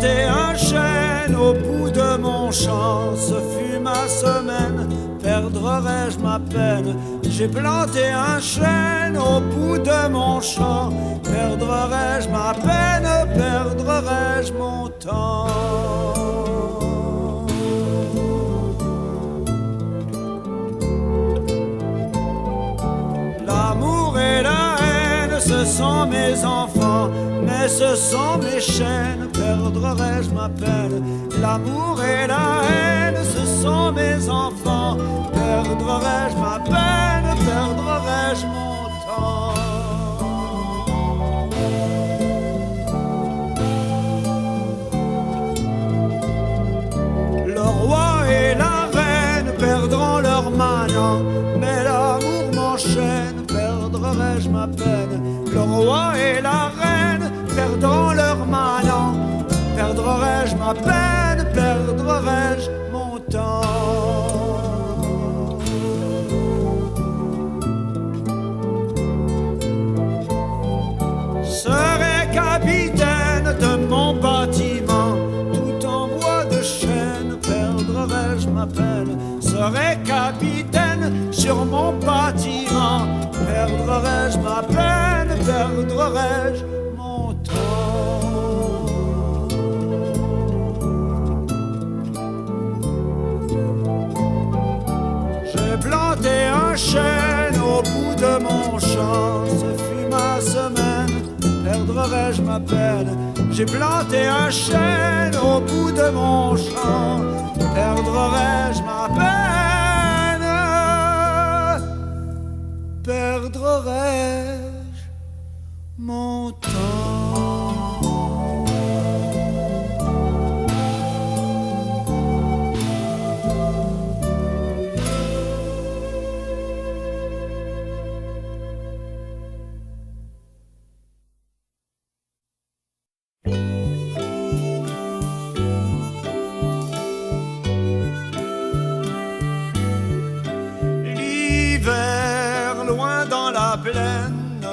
planté un chêne au bout de mon champ, ce fut ma semaine, perdrai-je ma peine? J'ai planté un chêne au bout de mon champ, perdrai-je ma peine, perdrai-je mon temps? L'amour et la haine, ce sont mes enfants, mais ce sont mes chaînes, perdrai-je ma peine? L'amour et la haine, ce sont mes enfants, perdrai-je ma peine, perdrai-je mon temps? Le roi et la reine perdront leur manant, mais l'amour m'enchaîne, perdrai-je ma peine? Le roi et la reine perdront leur manant, perdrai-je ma peine, perdrai-je mon temps? Serai capitaine de mon bâtiment, tout en bois de chêne, perdrai-je ma peine? Serai capitaine sur mon bâtiment, perdrai-je ma peine, perdrai-je mon temps? J'ai planté un chêne au bout de mon champ, ce fut ma semaine, perdrai-je ma peine? J'ai planté un chêne au bout de mon champ, perdrai-je ma peine? Perdrai-je mon temps? Plaine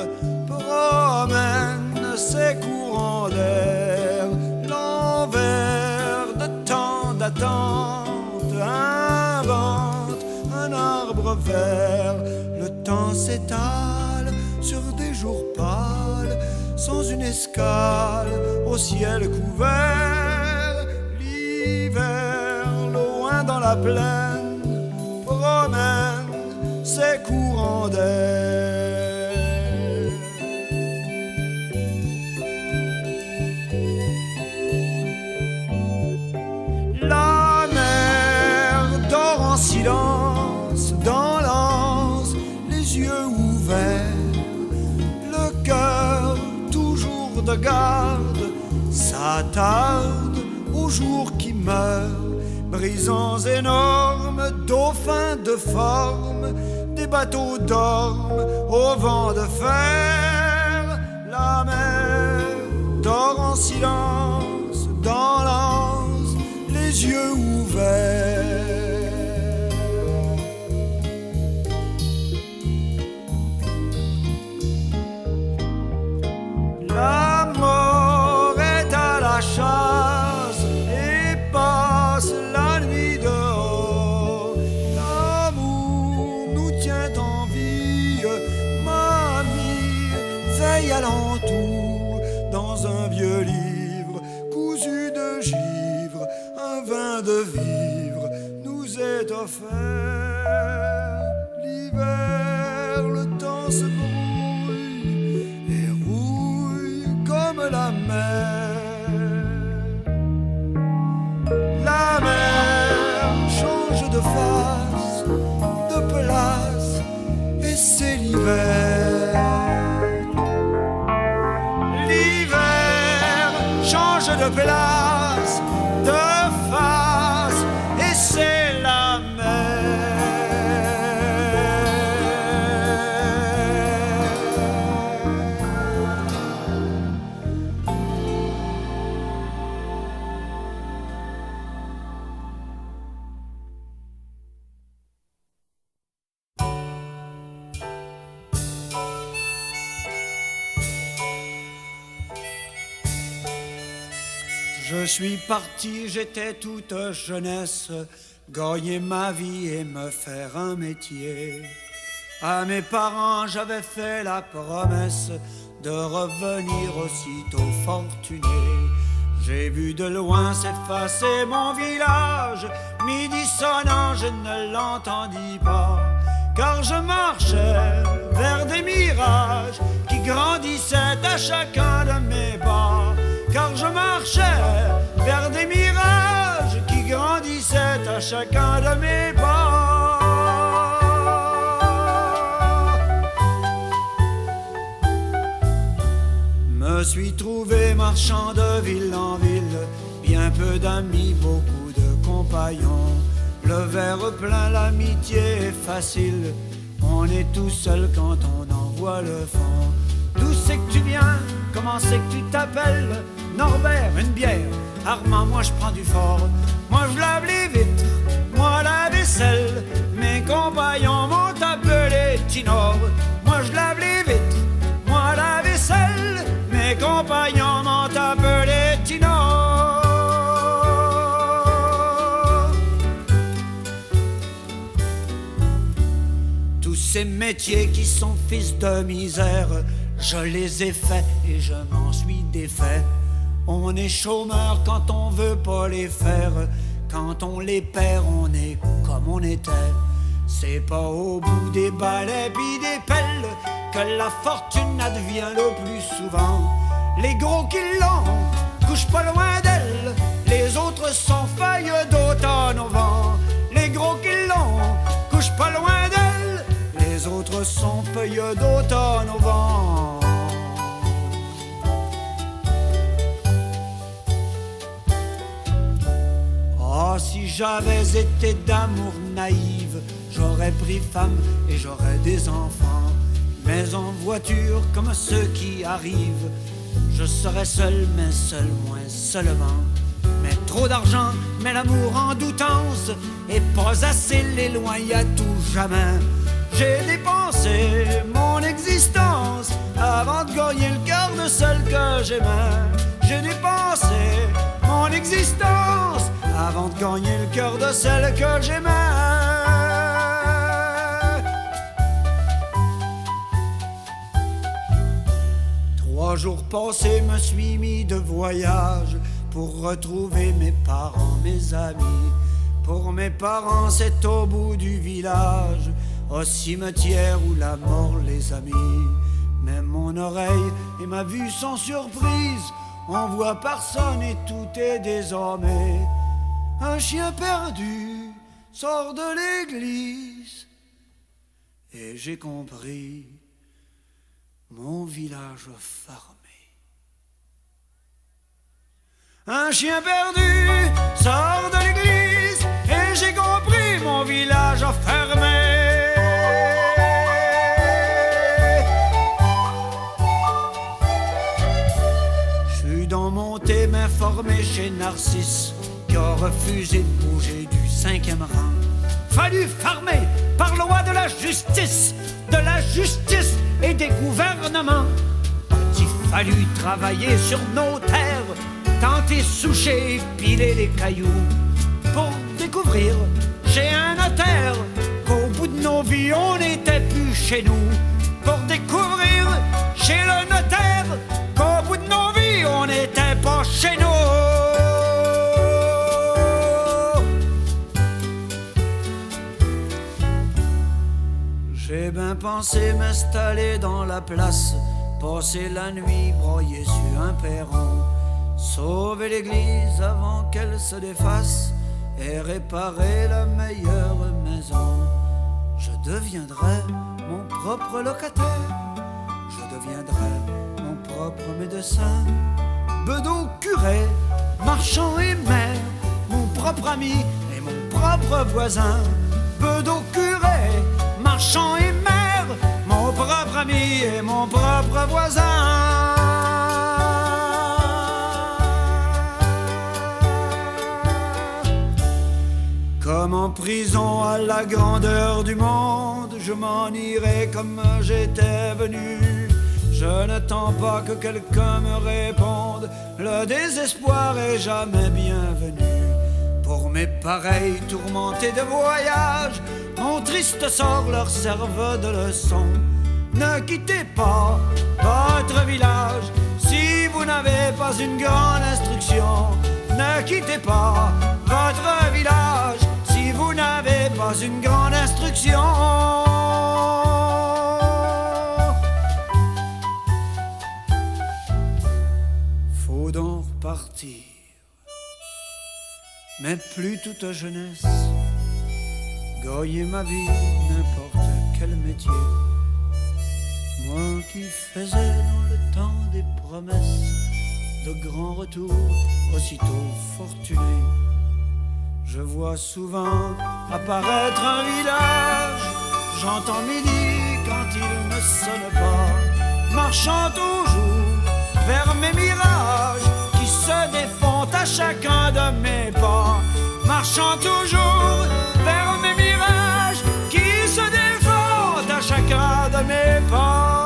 promène ses courants d'air, l'envers de tant d'attente invente un arbre vert. Le temps s'étale sur des jours pâles, sans une escale au ciel couvert. L'hiver, loin dans la plaine, promène ses courants d'air. Silence dans l'anse, les yeux ouverts, le cœur toujours de garde, s'attarde aux jours qui meurent, brisants énormes, dauphins de forme, des bateaux dorment au vent de fer. La mer dort en silence dans l'anse, les yeux ouverts. La mort est à la chasse et passe la nuit dehors. L'amour nous tient en vie, mamie veille alentour. Dans un vieux livre cousu de givre, un vin de vivre nous est offert. L'hiver, le temps se brouille et rouille comme la mer. La mer change de face, de place, et c'est l'hiver. L'hiver change de place, de face, et c'est la mer. Je suis parti, j'étais toute jeunesse, gagner ma vie et me faire un métier. À mes parents, j'avais fait la promesse de revenir aussitôt fortuné. J'ai vu de loin s'effacer mon village, midi sonnant, je ne l'entendis pas, car je marchais vers des mirages qui grandissaient à chacun de mes pas. Car je marchais vers des mirages qui grandissaient à chacun de mes pas. Me suis trouvé marchand de ville en ville, bien peu d'amis, beaucoup de compagnons. Le verre plein, l'amitié est facile, on est tout seul quand on en voit le fond. D'où c'est que tu viens? Comment c'est que tu t'appelles? Norbert, une bière. Armand, moi je prends du fort. Moi je lave les vitres, moi la vaisselle. Mes compagnons m'ont appelé Tinor. Moi je lave les vitres, moi la vaisselle. Mes compagnons m'ont appelé Tinor. Tous ces métiers qui sont fils de misère, je les ai faits et je m'en suis défait. On est chômeur quand on veut pas les faire. Quand on les perd, on est comme on était. C'est pas au bout des balais pis des pelles que la fortune advient le plus souvent. Les gros qui l'ont couchent pas loin d'elle, les autres sont feuilles d'automne au vent. Les gros qui l'ont couchent pas loin d'elle, les autres sont feuilles d'automne au vent. Oh, si j'avais été d'amour naïve, j'aurais pris femme et j'aurais des enfants. Mais en voiture, comme ceux qui arrivent, je serais seul, mais seul, moins seulement. Mais trop d'argent, mais l'amour en doutance, et pas assez l'éloigner à tout jamais. J'ai dépensé mon existence avant de gagner le cœur de celle que j'aimais. J'ai dépensé mon existence avant de gagner le cœur de celle que j'aimais. 3 jours passés, me suis mis de voyage pour retrouver mes parents, mes amis. Pour mes parents, c'est au bout du village, au cimetière où la mort les a mis. Mais mon oreille et ma vue sont surprises, on voit personne et tout est désormais. Un chien perdu sort de l'église et j'ai compris, mon village fermé. Un chien perdu sort de l'église et j'ai compris, mon village fermé. Je suis dans mon thé m'informer chez Narcisse, qui a refusé de bouger du 5e rang. Fallu farmer par loi de la justice et des gouvernements. Il fallu travailler sur nos terres, tenter soucher, piler les cailloux, pour découvrir chez un notaire qu'au bout de nos vies on n'était plus chez nous. Pour découvrir chez le notaire qu'au bout de nos vies on n'était pas chez nous. J'ai bien pensé m'installer dans la place, passer la nuit broyé sur un perron, sauver l'église avant qu'elle se défasse et réparer la meilleure maison. Je deviendrai mon propre locataire, je deviendrai mon propre médecin, bedeau, curé, marchand et maire, mon propre ami et mon propre voisin. Bedeau, curé, marchand et maire, mon propre ami et mon propre voisin. Comme en prison à la grandeur du monde, je m'en irai comme j'étais venu. Je n'attends pas que quelqu'un me réponde, le désespoir est jamais bienvenu. Pour mes pareils tourmentés de voyage, mon triste sort leur serve de leçon. Ne quittez pas votre village si vous n'avez pas une grande instruction. Ne quittez pas votre village si vous n'avez pas une grande instruction. Faut donc repartir, mais plus toute jeunesse, gagner ma vie, n'importe quel métier. Moi qui faisais dans le temps des promesses de grands retours aussitôt fortunés, je vois souvent apparaître un village. J'entends midi quand il ne sonne pas, marchant toujours vers mes mirages qui se défont à chacun de mes pas. Marchant toujours vers mes mirages qui se défont à chacun de mes pas.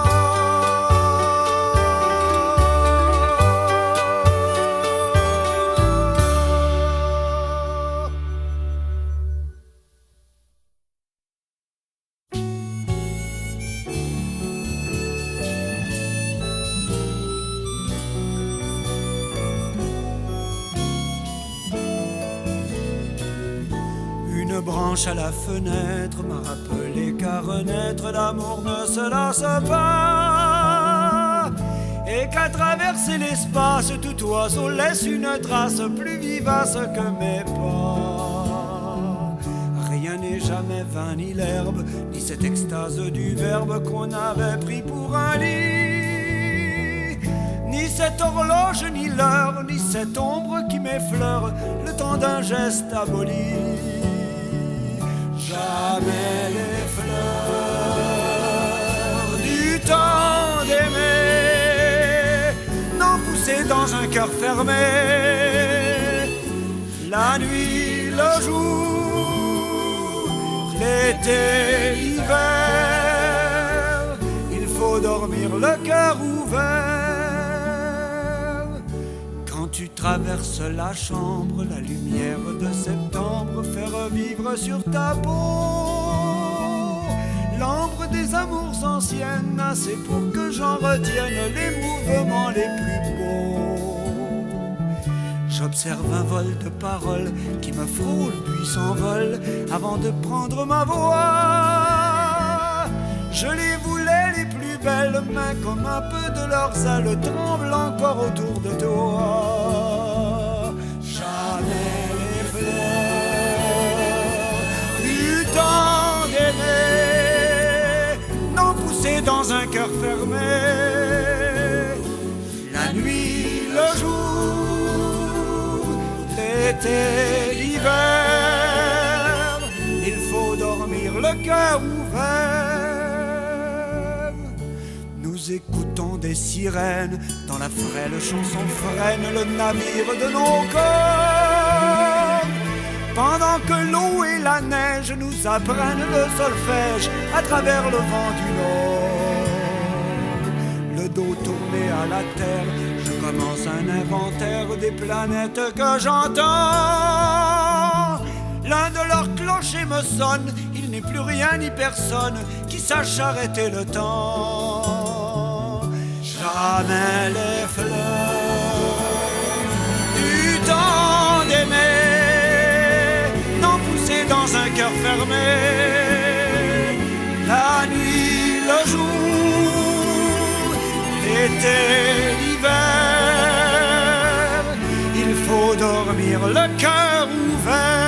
Une branche à la fenêtre m'a rappelé qu'à renaître l'amour ne se lasse pas, et qu'à traverser l'espace tout oiseau laisse une trace plus vivace que mes pas. Rien n'est jamais vain, ni l'herbe, ni cette extase du verbe qu'on avait pris pour un lit, ni cette horloge, ni l'heure, ni cette ombre qui m'effleure le temps d'un geste aboli. Jamais les fleurs du temps d'aimer n'ont poussé dans un cœur fermé. La nuit, le jour, l'été, l'hiver, il faut dormir le cœur ouvert. Quand tu traverses la chambre, la lumière de septembre fait revivre sur ta peau l'ambre des amours anciennes, assez pour que j'en retienne les mouvements les plus beaux. J'observe un vol de paroles qui me frôle puis s'envole avant de prendre ma voix. Je les voulais les plus belles, mais comme un peu de leurs ailes tremblent encore autour de toi. Jamais les fleurs du temps d'aimer n'ont poussé dans un cœur fermé. La nuit, le jour, l'été, l'hiver, il faut dormir le cœur ouvert. Nous écoutons des sirènes, dans la frêle chanson freine le navire de nos corps, pendant que l'eau et la neige nous apprennent le solfège à travers le vent du nord. Le dos tourné à la terre, je commence un inventaire des planètes que j'entends. L'un de leurs clochers me sonne, il n'est plus rien ni personne qui sache arrêter le temps. Jamais les fleurs du temps d'aimer n'ont poussé dans un cœur fermé. La nuit, le jour, l'été, l'hiver, il faut dormir le cœur ouvert.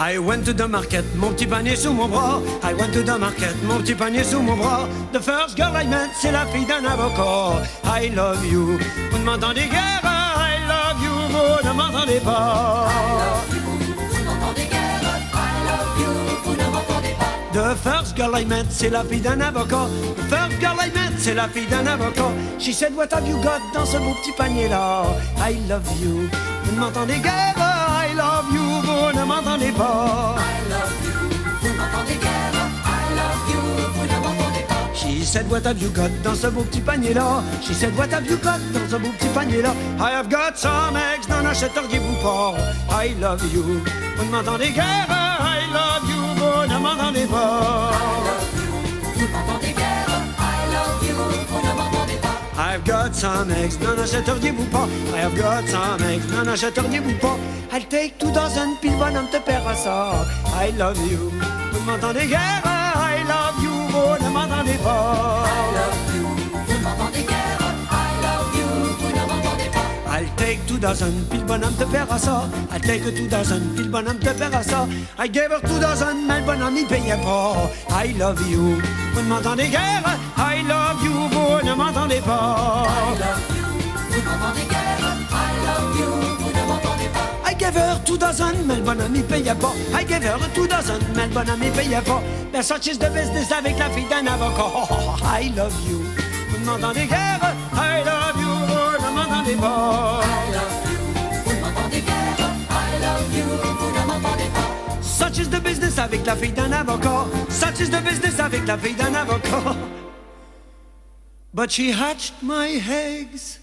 I went to the market, mon petit panier sous mon bras. I went to the market, mon petit panier sous mon bras. The first girl I met, c'est la fille d'un avocat. I love you, vous ne m'entendez guère. I love you, vous ne m'entendez pas. I love you, vous n'entendez guère. I love you, vous ne m'entendez pas. The first girl I met, c'est la fille d'un avocat. The first girl I met, c'est la fille d'un avocat. She said, what have you got dans ce beau petit panier-là? I love you. Vous ne m'entendez guère? I love you. Vous ne m'entendez pas? I love you, vous ne m'entendez guère. I love you, vous ne m'entendez pas. She said, what have you got dans ce beau petit panier-là? She said, what have you got dans ce beau petit panier-là? I have got some eggs, n'en achèteriez-vous pas? I love you. Vous ne m'entendez guère? I love you. Vous ne m'entendez pas? I love you, vous ne m'entendez guère. I love you, vous ne m'entendez pas. I've got some eggs, n'en achèteriez-vous pas? I have got some eggs, n'en achèteriez-vous pas? I'll take 2 dozen, puis le bonhomme te paiera ça. I love you. Vous ne m'entendez guère? I love you. Vous ne m'entendez pas? I love you, vous ne m'entendez guère. I love you, vous ne m'entendez pas. I'll take 2 dozen, puis le bonhomme te paiera ça. I'll take 2 dozen, puis le bonhomme te paiera ça. I gave her 2 dozen, mais le bonhomme n'y payait pas. I love you. Vous ne m'entendez guère? I love you. Vous ne m'entendez pas? I love you, vous ne m'entendez guère. I love you, vous ne m'entendez pas. I gave her 2 dozen, mais le bonhomme n'y payait pas. I gave her 2 dozen, mais le bonhomme n'y payait pas. Mais such is the business avec la fille d'un avocat. I love you. Vous ne m'entendez guère? I love you. Vous ne m'entendez pas? I love you, vous ne m'entendez guère. I love you, vous ne m'entendez pas. Such is the business avec la fille d'un avocat. Such is the business avec la fille d'un avocat. But she hatched my eggs.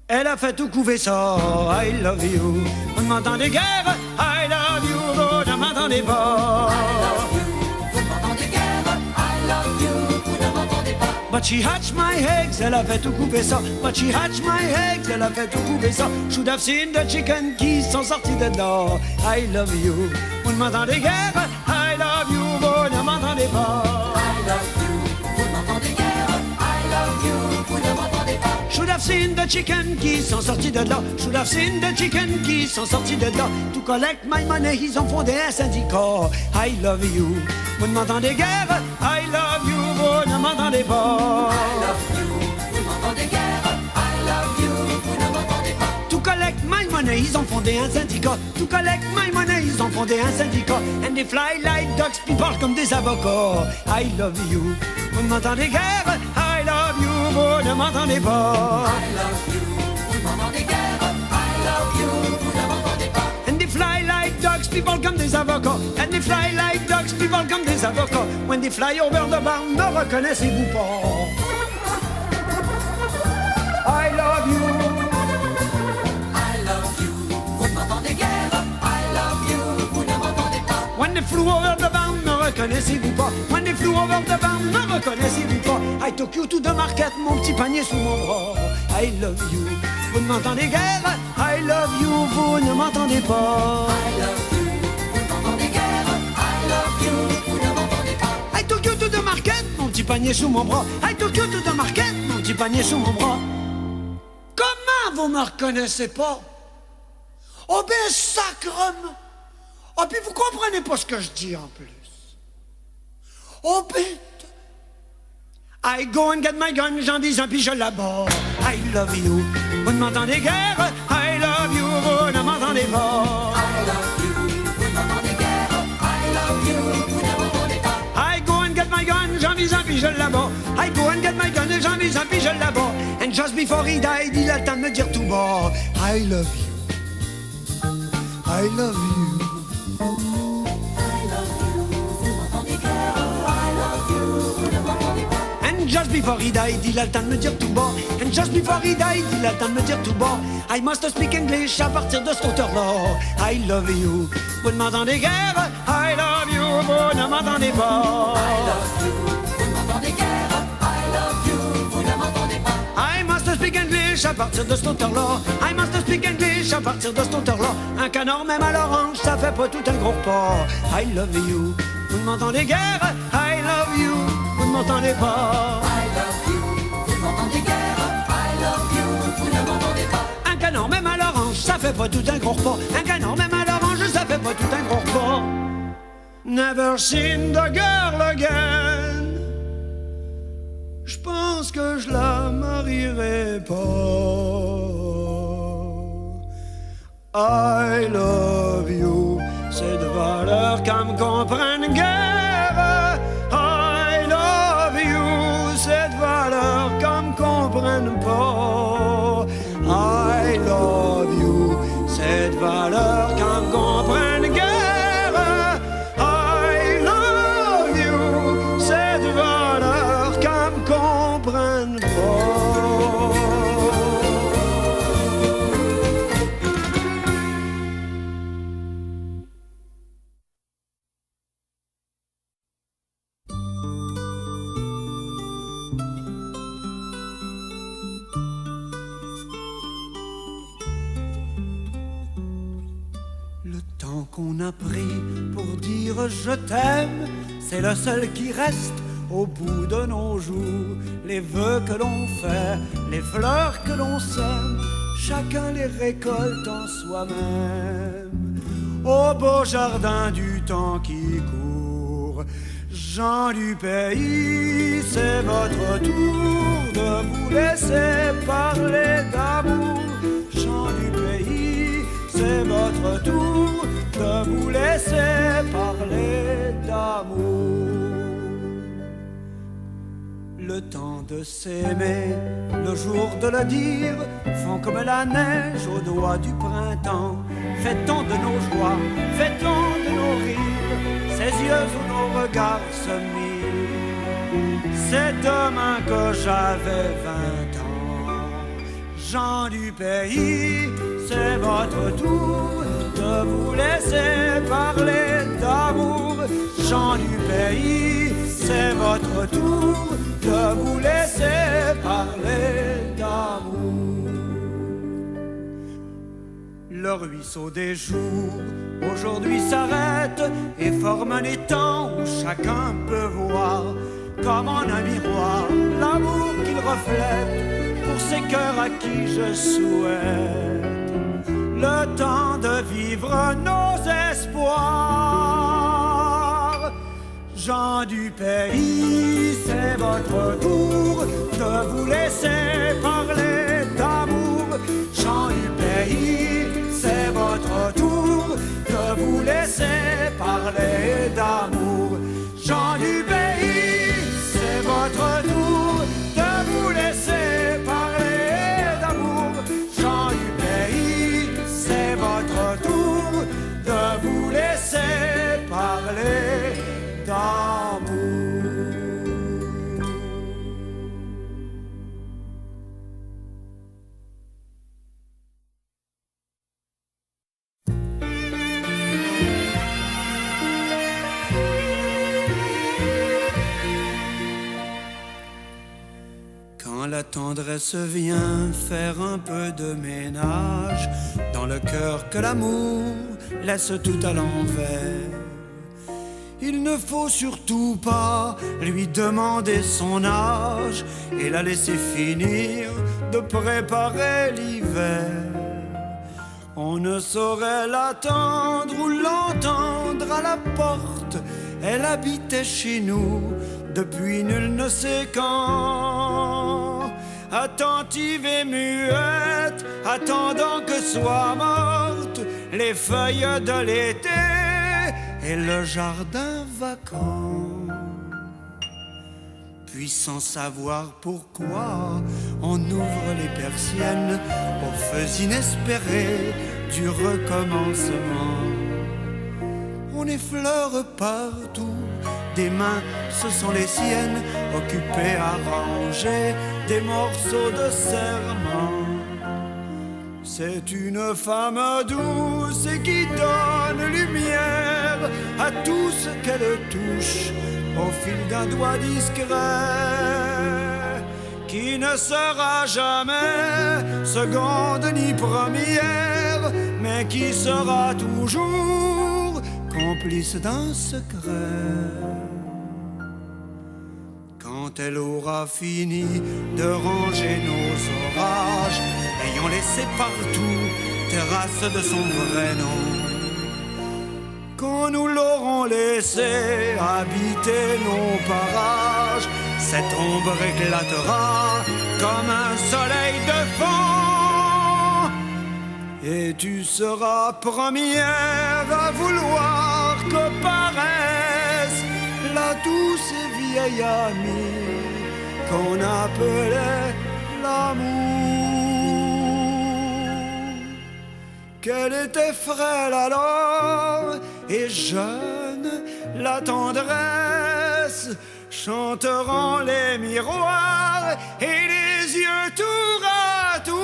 Elle a fait tout couver ça. I love you. Vous ne m'entendez guère? I love you. Vous ne m'entendez pas? I love you, vous ne m'entendez guère. I love you, vous ne m'entendez pas. But she hatched my eggs, elle a fait tout couper ça. But she hatched my eggs, elle a fait tout couper ça. Should have seen the chicken qui sont sortis dedans. I love you. Vous ne m'entendez guère? I love you. Vous ne m'entendez pas? I love you, vous ne m'entendez guère. I love you, vous ne m'entendez pas. Should have seen the chicken qui sont sortis de là. Should have seen the chicken qui sont sortis de là. To collect my money, ils ont fondé un syndicat. I love you. Vous ne m'entendez guère? I love you. Vous ne m'entendez pas? I love you, vous ne m'entendez guère. I love you, vous ne m'entendez pas. To collect my money, ils ont fondé un syndicat. To collect my money, ils ont fondé un syndicat. And they fly like ducks, puis parlent comme des avocats. I love you. Vous ne m'entendez guère? I love you. Vous ne m'entendez pas? I love you, vous ne m'entendez guère. I love you, vous ne m'entendez pas. And they fly like ducks, people comme des avocats. And they fly like ducks, people comme des avocats. When they fly over the barn, ne reconnaissez-vous pas? I love you. I love you, vous ne m'entendez guère. I love you, vous ne m'entendez pas. When they flew over the barn, ne reconnaissez-vous pas? When they flew over the barn, ne reconnaissez-vous pas? I took you to the market, mon petit panier sous mon bras. I love you. Vous ne m'entendez guère? I love you. Vous ne m'entendez pas? I love you, vous ne m'entendez guère. I love you, vous ne m'entendez pas. I took you to the market, mon petit panier sous mon bras. I took you to the market, mon petit panier sous mon bras. Comment vous me reconnaissez pas? Oh ben sacrement! Oh puis vous comprenez pas ce que je dis en plus. Oh ben... I go and get my gun, j'en dis un puis je l'aborde. I love you. Vous ne m'entendez guère? I love you. Vous ne m'entendez pas? I love you, vous ne m'entendez guère. I love you, vous ne m'entendez pas. I go and get my gun, j'en vise un puis je l'aborde. I go and get my gun, j'en vise un puis je l'aborde. And just before he died, il a le temps de me dire tout bas. I love you. I love you. I love you, vous ne m'entendez guère. I love you, vous ne m'entendez pas. And just before he died, il a le temps de me dire tout bas. And just before he died, il a le temps de me dire tout bas. I must speak English à partir de cette hauteur-là. I love you. Vous ne m'entendez guère? I love you. Vous ne m'entendez pas? I love you, vous ne m'entendez guère. I love you, vous ne m'entendez pas. I must speak English à partir de cette hauteur-là. I must speak English à partir de cette hauteur-là. Un canard même à l'orange, ça fait pas tout un gros repas. I love you. Vous ne m'entendez guère? I love you. Vous ne m'entendez pas? I love you, vous ne m'entendez guère. I love you, vous ne m'entendez pas. Un canard même à l'orange, ça fait pas tout un gros repas. Un canard même à l'orange, ça fait pas tout un gros repas. Never seen the girl again. Je pense que je la marierai pas. I love you. C'est de valeur qu'à me comprenne guère. qu'on a pris pour dire je t'aime, c'est le seul qui reste au bout de nos jours. Les vœux que l'on fait, les fleurs que l'on sème, chacun les récolte en soi-même. Au beau jardin du temps qui court, gens du pays, c'est votre tour de vous laisser parler d'amour. Gens du pays, c'est votre tour de vous laisser parler d'amour. Le temps de s'aimer, le jour de le dire, font comme la neige au doigt du printemps. Fait-on de nos joies, fait-on de nos rires, ces yeux où nos regards se mirent. C'est demain que j'avais 20 ans. Gens du pays, c'est votre tour de vous laisser parler d'amour. Gens du pays, c'est votre tour de vous laisser parler d'amour. Le ruisseau des jours aujourd'hui s'arrête et forme un étang où chacun peut voir, comme en un miroir, l'amour qu'il reflète pour ces cœurs à qui je souhaite le temps de vivre nos espoirs. Gens du pays, c'est votre tour de vous laisser parler d'amour. Gens du pays, c'est votre tour de vous laisser parler d'amour. Gens du pays, c'est votre tour de vous laisser parler d'amour. Gens du pays, c'est votre tour de vous laisser parler d'amour. Quand la tendresse vient faire un peu de ménage dans le cœur que l'amour laisse tout à l'envers, il ne faut surtout pas lui demander son âge et la laisser finir de préparer l'hiver. On ne saurait l'attendre ou l'entendre à la porte. Elle habitait chez nous depuis nul ne sait quand. Attentive et muette, attendant que soient mortes les feuilles de l'été et le jardin vacant. Puis sans savoir pourquoi, on ouvre les persiennes aux feux inespérés du recommencement. On effleure partout des mains, ce sont les siennes, occupées à ranger des morceaux de serment. C'est une femme douce et qui donne lumière à tout ce qu'elle touche au fil d'un doigt discret, qui ne sera jamais seconde ni première, mais qui sera toujours complice d'un secret. Quand elle aura fini de ranger nos orages, ayant laissé partout trace de son vrai nom, quand nous l'aurons laissé habiter nos parages, cette ombre éclatera comme un soleil de fond, et tu seras première à vouloir que paraisse la douce et vieille amie qu'on appelait l'amour. Qu'elle était frêle alors et jeune, la tendresse, chanteront les miroirs et les yeux tour à tour.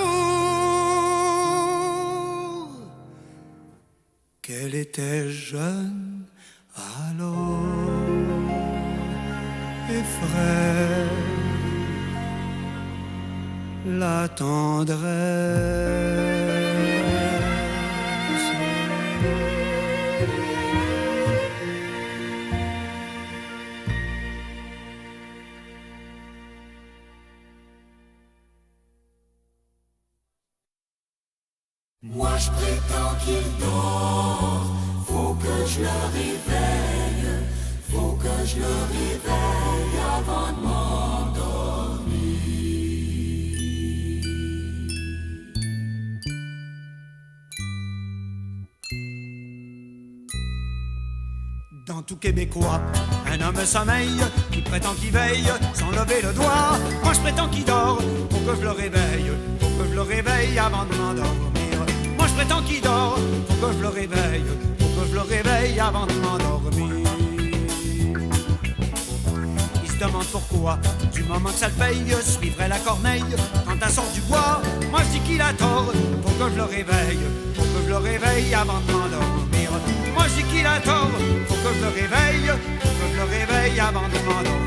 Qu'elle était jeune alors et frêle, la tendresse. qu'il dort. Faut que je le réveille, faut que je le réveille avant de m'endormir. Dans tout Québécois, un homme sommeille qui prétend qu'il veille sans lever le doigt. Moi je prétends qu'il dort, faut que je le réveille, faut que je le réveille avant de m'endormir. Moi je prétends qu'il dort, faut que je le réveille, faut que je le réveille avant de m'endormir. Il se demande pourquoi, du moment que ça le paye, suivrait la corneille quand elle sort du bois. Moi je dis qu'il a tort, faut que je le réveille, faut que je le réveille avant de m'endormir. Moi je dis qu'il a tort, faut que je le réveille, faut que je le réveille avant de m'endormir.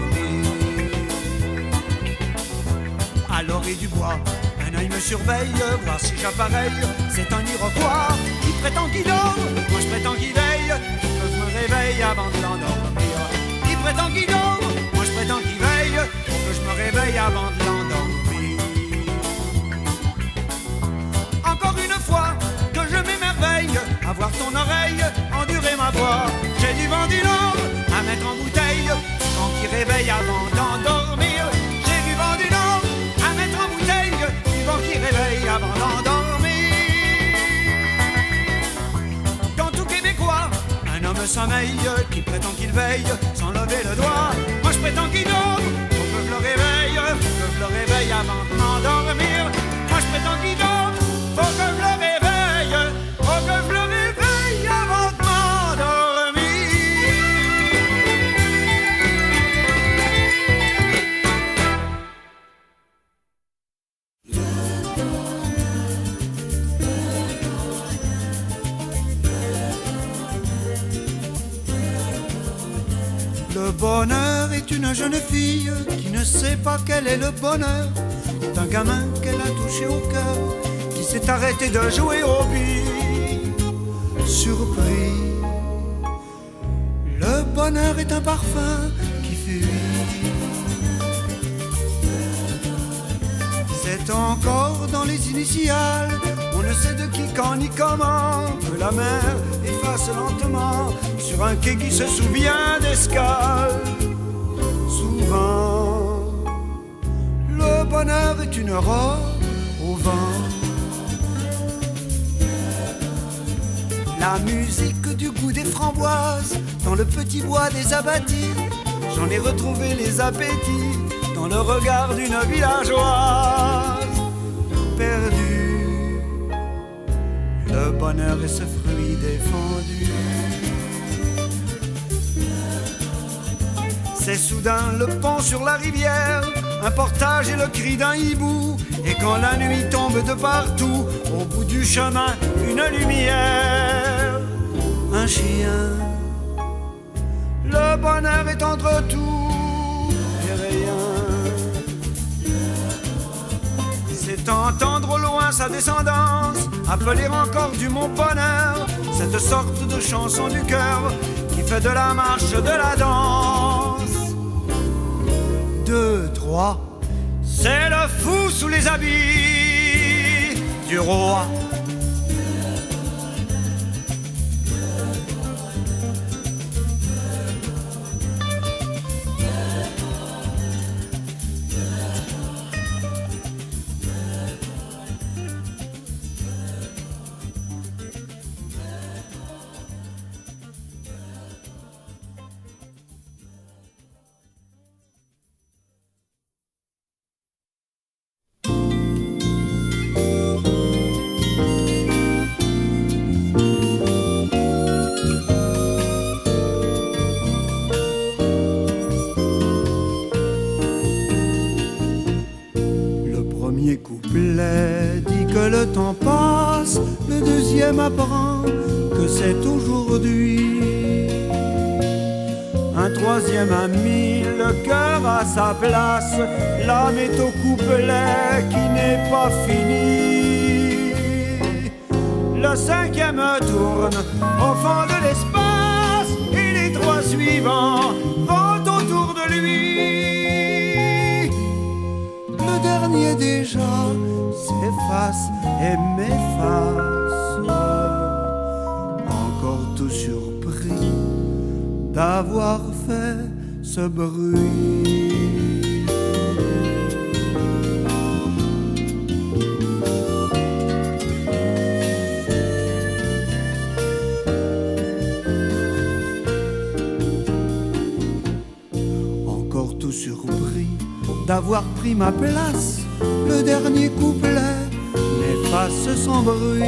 À l'orée du bois, un œil me surveille, voir si j'appareille, c'est un Iroquois. Il prétend qu'il dort, moi je prétends qu'il veille, faut que je me réveille avant de l'endormir. Il prétend qu'il dort, moi je prétends qu'il veille, faut que je me réveille avant de l'endormir. Encore une fois que je m'émerveille à voir ton oreille endurer ma voix. J'ai du Vendilor à mettre en bouteille, quand qui réveille avant d'endormir. J'ai du Vendilor à mettre en bouteille, quand qui réveille avant d'endormir. Dans tout Québécois, un homme sommeille qui prétend qu'il veille sans lever le doigt. Moi je prétends qu'il dort, faut que je le réveille, faut que je le réveille avant de m'endormir. Moi je prétends qu'il dort, faut que je le réveille, faut que je le réveille avant de m'endormir. Le bonheur est une jeune fille qui ne sait pas quel est le bonheur. C'est un gamin qu'elle a touché au cœur, qui s'est arrêté de jouer au billes. Surpris, le bonheur est un parfum qui fuit. C'est encore dans les initiales, on ne sait de qui, quand ni comment, que la mer efface lentement sur un quai qui se souvient d'escale. Souvent, le bonheur est une robe au vent. La musique du goût des framboises dans le petit bois des abattis. J'en ai retrouvé les appétits dans le regard d'une villageoise. Perdu, le bonheur est ce fruit défendu. C'est soudain le pont sur la rivière, un portage et le cri d'un hibou. Et quand la nuit tombe de partout, au bout du chemin, une lumière, un chien. Le bonheur est entre tout et rien. C'est entendre au loin sa descendance, appeler encore du mot bonheur, cette sorte de chanson du cœur qui fait de la marche, de la danse. 2, 3, c'est le fou sous les habits du roi. Dit que le temps passe, le deuxième apprend que c'est aujourd'hui. Un troisième a mis le cœur à sa place, l'âme est au couplet qui n'est pas fini. Le cinquième tourne au fond de l'espace et les trois suivants vont autour de lui. Le dernier déjà s'efface et m'efface. tout surpris d'avoir fait ce bruit. Encore tout surpris d'avoir pris ma place, le dernier couplet n'efface son bruit.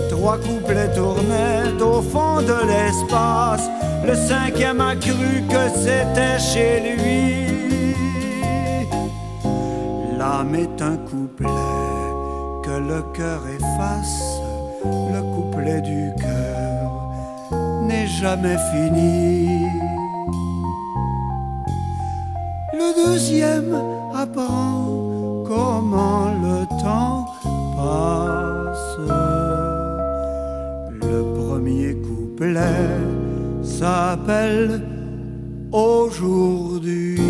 3 couplets tournaient au fond de l'espace, le 5e a cru que c'était chez lui. L'âme est un couplet que le cœur efface, le couplet du cœur n'est jamais fini. Le 2e apprend comment le temps passe. Le 1er couplet s'appelle Aujourd'hui.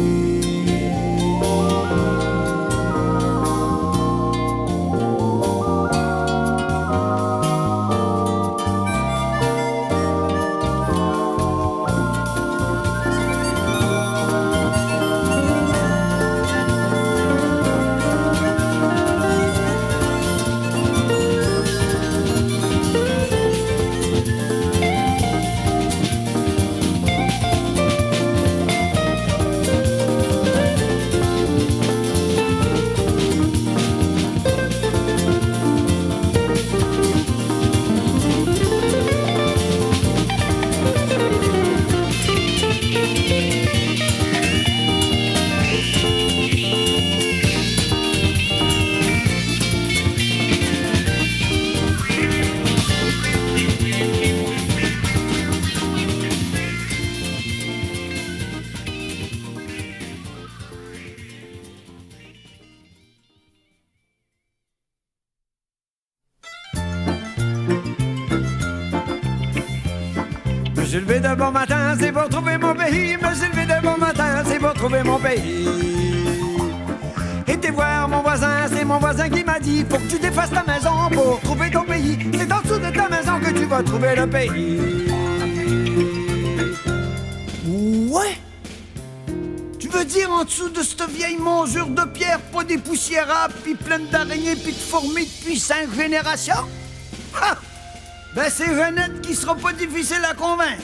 Me suis levé de bon matin, c'est pour trouver mon pays. Me suis levé de bon matin, c'est pour trouver mon pays. Été voir mon voisin, c'est mon voisin qui m'a dit: faut que tu défasses ta maison pour trouver ton pays. C'est en dessous de ta maison que tu vas trouver le pays. Ouais. Tu veux dire en dessous de cette vieille monsure de pierre, pas des poussiérables, puis pleine d'araignées, puis de fourmis depuis 5 générations? Ha! Ben c'est Jeannette qui sera pas difficile à convaincre.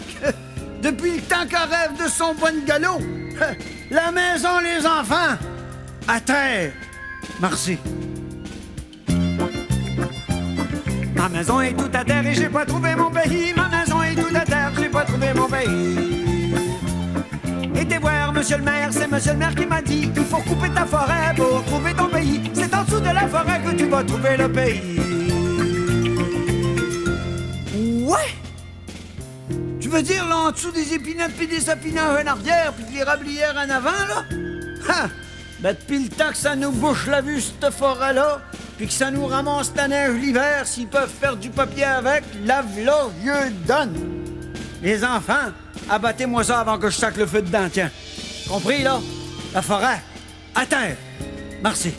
Depuis le temps qu'elle rêve de son bon galop. La maison, les enfants, à terre. Merci. Ma maison est toute à terre et j'ai pas trouvé mon pays. Ma maison est toute à terre, j'ai pas trouvé mon pays. Été voir monsieur le maire, c'est monsieur le maire qui m'a dit: il faut couper ta forêt pour trouver ton pays. C'est en dessous de la forêt que tu vas trouver le pays. Ouais! Tu veux dire là en dessous des épinettes puis des sapinages en arrière puis de l'érablière en avant là? Ha! Ben depuis le temps que ça nous bouche la vue cette forêt-là, puis que ça nous ramasse la neige l'hiver, s'ils peuvent faire du papier avec, lave-la, vieux donne. Les enfants, abattez-moi ça avant que je sac le feu dedans, tiens. Compris là? La forêt, à terre. Merci.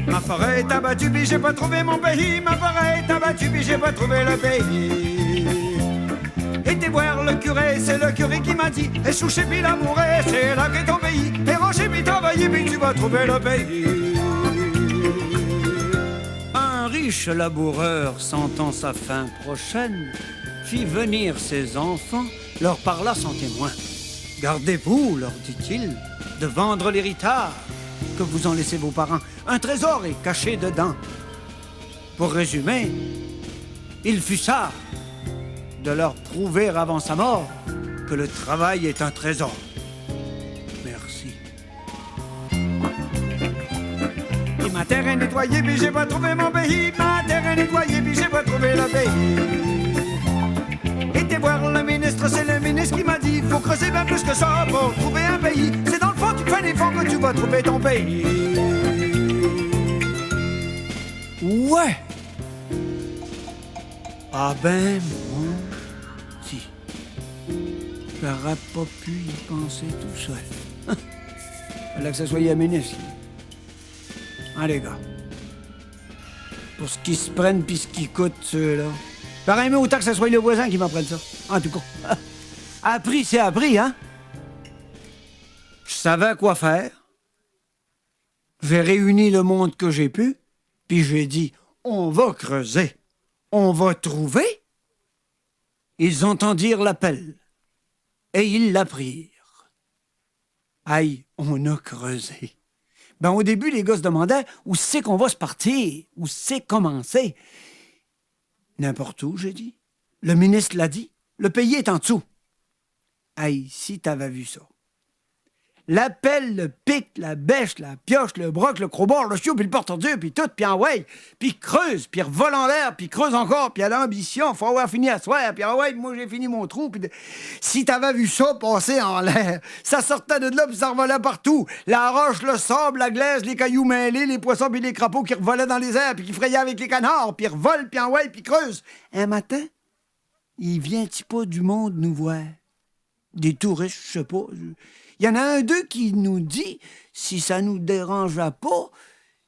Ma forêt est abattue, puis j'ai pas trouvé mon pays. Ma forêt est abattue, puis j'ai pas trouvé le pays. Été voir le curé, c'est le curé qui m'a dit: échouché puis l'amouré, c'est là qu'est ton pays. Et rocher puis travailler, puis tu vas trouver le pays. Un riche laboureur, sentant sa fin prochaine, fit venir ses enfants, leur parla sans témoin. Gardez-vous, leur dit-il, de vendre l'héritage que vous en laissez vos parents. Un trésor est caché dedans. Pour résumer, il fut sage de leur prouver avant sa mort que le travail est un trésor. Merci. Et ma terre est nettoyée, puis j'ai pas trouvé mon pays. Ma terre est nettoyée, puis j'ai pas trouvé le pays. Été voir le ministre, c'est le ministre qui m'a dit: faut creuser bien plus que ça pour trouver un pays. C'est dans le fond, tu fais des fonds que tu vas trouver ton pays. Ouais. Ah ben, moi, si. J'aurais pas pu y penser tout seul. Fallait que ça soit un ministre. Hein, les gars. Pour ce qu'ils se prennent pis ce qu'ils coûtent, ceux-là. Pareil, mais autant que ce soit le voisin qui m'apprenne ça. En tout cas. Appris, c'est appris, hein? Je savais quoi faire. J'ai réuni le monde que j'ai pu, puis j'ai dit, on va creuser, on va trouver. Ils entendirent l'appel, et ils l'apprirent. Aïe, on a creusé. Ben, au début, les gars se demandaient où c'est qu'on va se partir, où c'est commencer. N'importe où, j'ai dit. Le ministre l'a dit. Le pays est en dessous. Aïe, si t'avais vu ça. L'appel, le pic, la bêche, la pioche, le broc, le crowbar, le chiot, puis le porte-ordure, puis tout, puis en ouais, puis creuse, puis revole en l'air, puis creuse encore, puis à l'ambition, faut avoir fini à soir, puis ah ouais, moi j'ai fini mon trou, puis si t'avais vu ça passer en l'air, ça sortait de là, puis ça revolait partout. La roche, le sable, la glaise, les cailloux mêlés, les poissons, puis les crapauds qui revolaient dans les airs, puis qui frayaient avec les canards, puis revolent, puis en ouais, puis creuse. Un matin, il vient-tu pas du monde nous voir? Des touristes, je sais pas. Il y en a un d'eux qui nous dit, si ça nous dérangeait pas,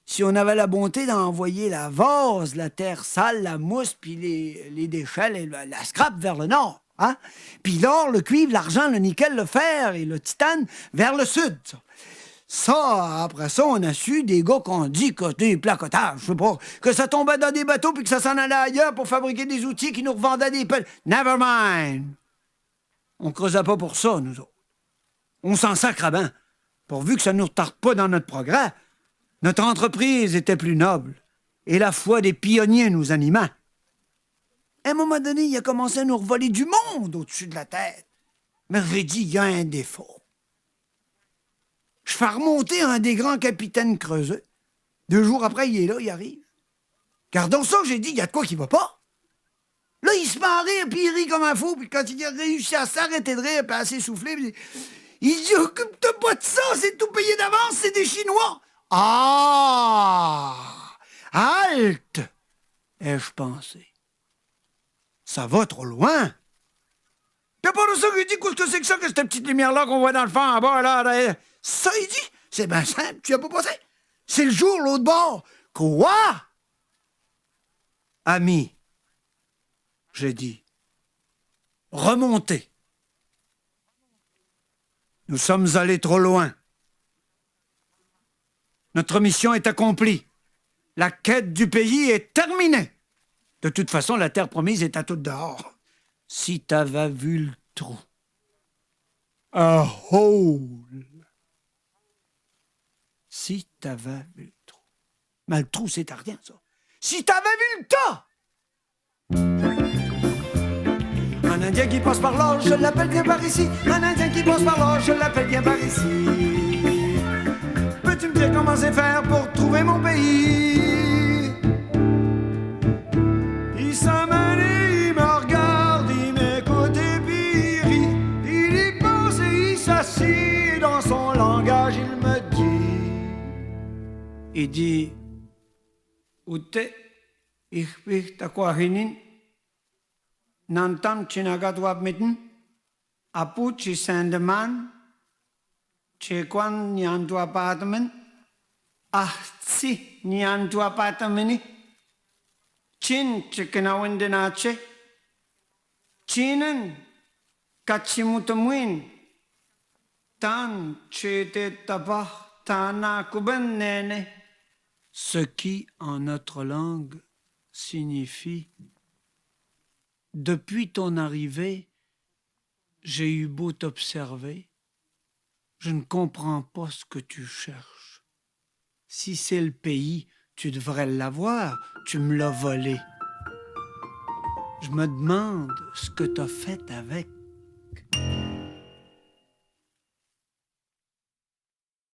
si on avait la bonté d'envoyer la vase, la terre sale, la mousse, puis les déchets, la scrap vers le nord. Hein? Puis l'or, le cuivre, l'argent, le nickel, le fer et le titane vers le sud. Ça, après ça, on a su des gars qu'on dit que des placotages, je sais pas, que ça tombait dans des bateaux puis que ça s'en allait ailleurs pour fabriquer des outils qui nous revendaient des pelles. Never mind! On creusait pas pour ça, nous autres. On s'en sacre bien. Pourvu que ça ne nous retarde pas dans notre progrès, notre entreprise était plus noble et la foi des pionniers nous animait. À un moment donné, il a commencé à nous revoler du monde au-dessus de la tête. Mais j'ai dit, il y a un défaut. Je fais remonter un des grands capitaines creuseux. 2 jours après, il est là, il arrive. Gardons ça, j'ai dit, il y a de quoi qui va pas. Là, il se met à rire, puis il rit comme un fou, puis quand il a réussi à s'arrêter de rire, puis à s'essouffler, puis il dit, occupe-toi pas de ça, c'est tout payé d'avance, c'est des Chinois. Ah! Halte! Ai-je pensé. Ça va trop loin. T'as pas de ça qu'il dit, qu'est-ce que c'est que ça, que cette petite lumière-là qu'on voit dans le fond, en bas, là? Ça, il dit, c'est bien simple, tu as pas passé. C'est le jour, l'autre bord. Quoi? Ami, j'ai dit, remontez. Nous sommes allés trop loin. Notre mission est accomplie. La quête du pays est terminée. De toute façon, la terre promise est à toute dehors. Si t'avais vu le trou. A hole. Si t'avais vu le trou. Mais le trou, c'est à rien, ça. Si t'avais vu le tas! Un Indien qui passe par là, je l'appelle bien par ici. Un Indien qui passe par là, je l'appelle bien par ici. Peux-tu me dire comment c'est faire pour trouver mon pays? Il s'amène et il me regarde, il m'écoute et puis il rit. Il y pense et il s'assied, dans son langage il me dit. Il dit, Ute, ich bin takwahinin. Nantam chinagatwab mitten, apu chisandeman, chekwan nyantwa patamen, ahti nyantwa patameni, chin chikinawendenache, chinen kachimutamuin, tan chete tabah tana kuben nene. Ce qui, en notre langue, signifie depuis ton arrivée, j'ai eu beau t'observer, je ne comprends pas ce que tu cherches. Si c'est le pays, tu devrais l'avoir, tu me l'as volé. Je me demande ce que t'as fait avec.